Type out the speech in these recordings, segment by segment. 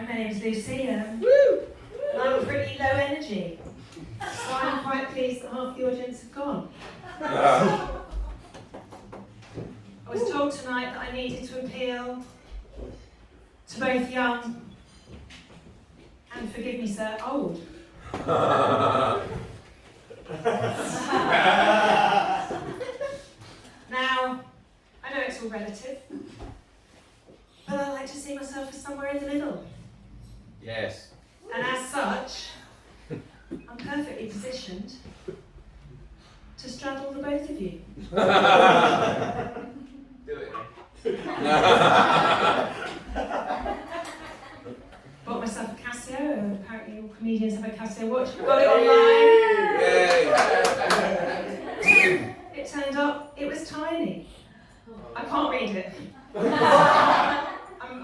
my name's Lucy, and I'm pretty low energy, so I'm quite pleased that half the audience have gone. I was told tonight that I needed to appeal to both young and, forgive me sir, old. Now, I know it's all relative, but I like to see myself as somewhere in the middle. Yes. And as such, I'm perfectly positioned to straddle the both of you. Do it. Bought myself a Casio, and apparently all comedians have a Casio watch. Got it online. It turned up, it was tiny. I can't read it.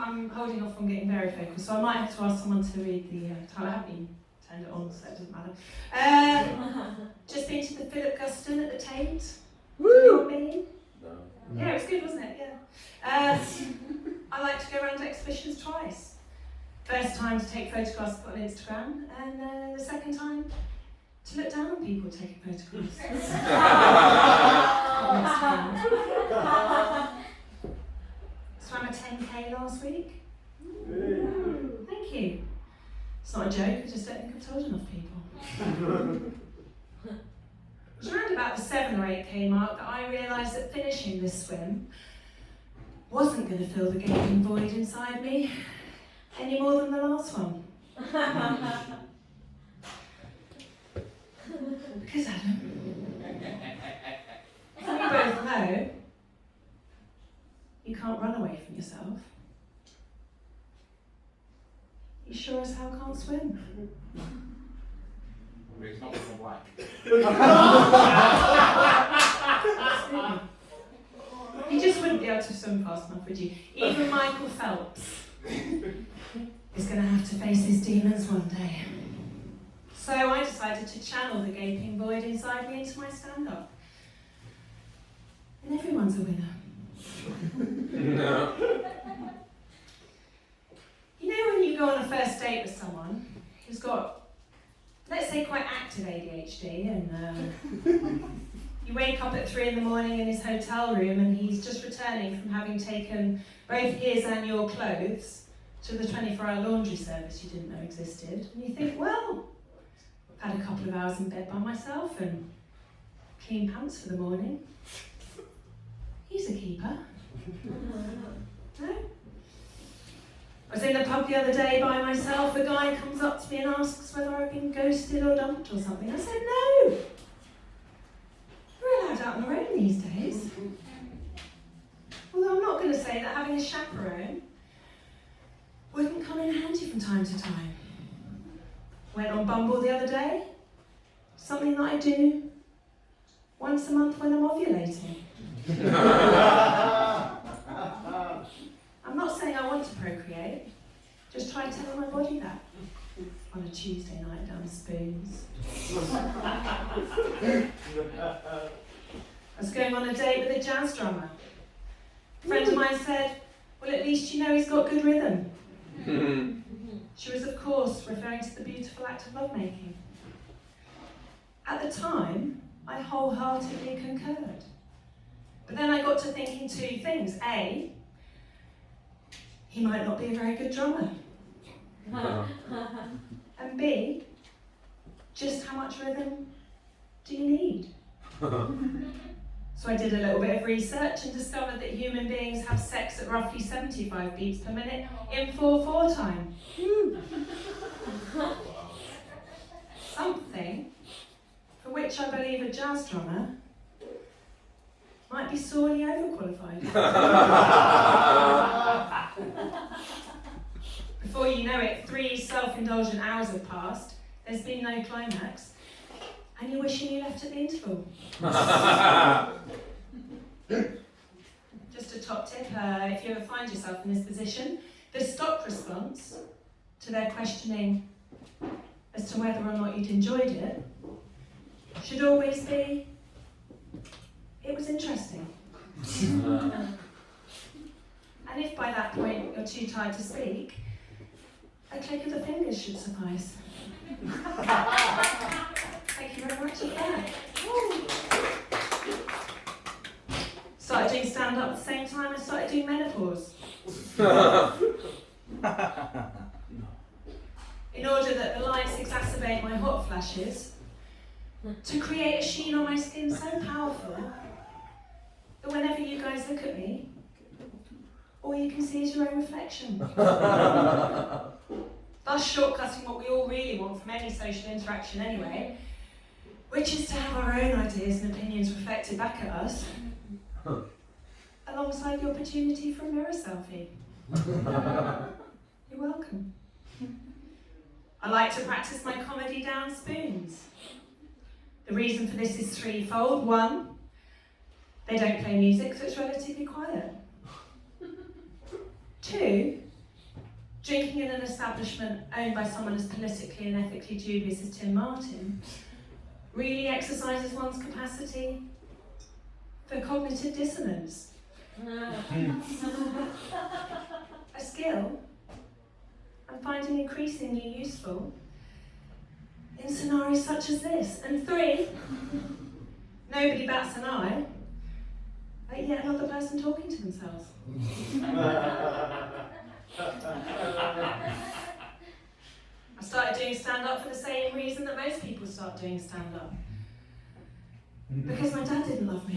I'm holding off on getting very focused, so I might have to ask someone to read the title. I haven't even turned it on, so it doesn't matter. Just been to the Philip Guston at the Tate. Woo! You know what I mean? No. Yeah, it was good, wasn't it? Yeah. I like to go around to exhibitions twice. First time to take photographs on Instagram, and the second time to look down on people taking photographs. Swam a 10k last week. Thank you. It's not a joke, I just don't think I've told enough people. It was around about the 7 or 8k mark that I realised that finishing this swim wasn't going to fill the gaping void inside me any more than the last one. Because Adam, as we both know, you can't run away from yourself. You sure as hell can't swim. It's not with my black. Absolutely. You just wouldn't be able to swim fast enough, would you? Even Michael Phelps is going to have to face his demons one day. So I decided to channel the gaping void inside me into my stand-up. And everyone's a winner. No. You know when you go on a first date with someone who's got, let's say, quite active ADHD, and you wake up at 3 in the morning in his hotel room and he's just returning from having taken both his and your clothes to the 24-hour laundry service you didn't know existed, and you think, well, I've had a couple of hours in bed by myself and clean pants for the morning. He's a keeper. No? I was in the pub the other day by myself. A guy comes up to me and asks whether I've been ghosted or dumped or something. I said, no. We're allowed out on our own these days. Although I'm not going to say that having a chaperone wouldn't come in handy from time to time. Went on Bumble the other day. Something that I do once a month when I'm ovulating. I'm not saying I want to procreate, just try telling my body that on a Tuesday night down the Spoons. I was going on a date with a jazz drummer. A friend of mine said, well, at least you know he's got good rhythm. She was, of course, referring to the beautiful act of lovemaking. At the time, I wholeheartedly concurred. But then I got to thinking 2 things. A, he might not be a very good drummer. And B, just how much rhythm do you need? So I did a little bit of research and discovered that human beings have sex at roughly 75 beats per minute in 4/4 time. Something for which I believe a jazz drummer might be sorely overqualified. Before you know it, 3 self-indulgent hours have passed, there's been no climax, and you're wishing you left at the interval. Just a top tip, if you ever find yourself in this position, the stock response to their questioning as to whether or not you'd enjoyed it should always be, it was interesting. And if by that point you're too tired to speak, a click of the fingers should suffice. Thank you very much for that. Started doing stand-up at the same time I started doing menopause. In order that the lights exacerbate my hot flashes, to create a sheen on my skin so powerful that whenever you guys look at me, all you can see is your own reflection. Thus shortcutting what we all really want from any social interaction anyway, which is to have our own ideas and opinions reflected back at us, alongside the opportunity for a mirror selfie. You're welcome. I like to practice my comedy down spoons. The reason for this is threefold. One, they don't play music, so it's relatively quiet. Two, drinking in an establishment owned by someone as politically and ethically dubious as Tim Martin really exercises one's capacity for cognitive dissonance. A skill I'm finding increasingly useful in scenarios such as this. And three, nobody bats an eye at yet another person talking to themselves. I started doing stand-up for the same reason that most people start doing stand-up. Because my dad didn't love me.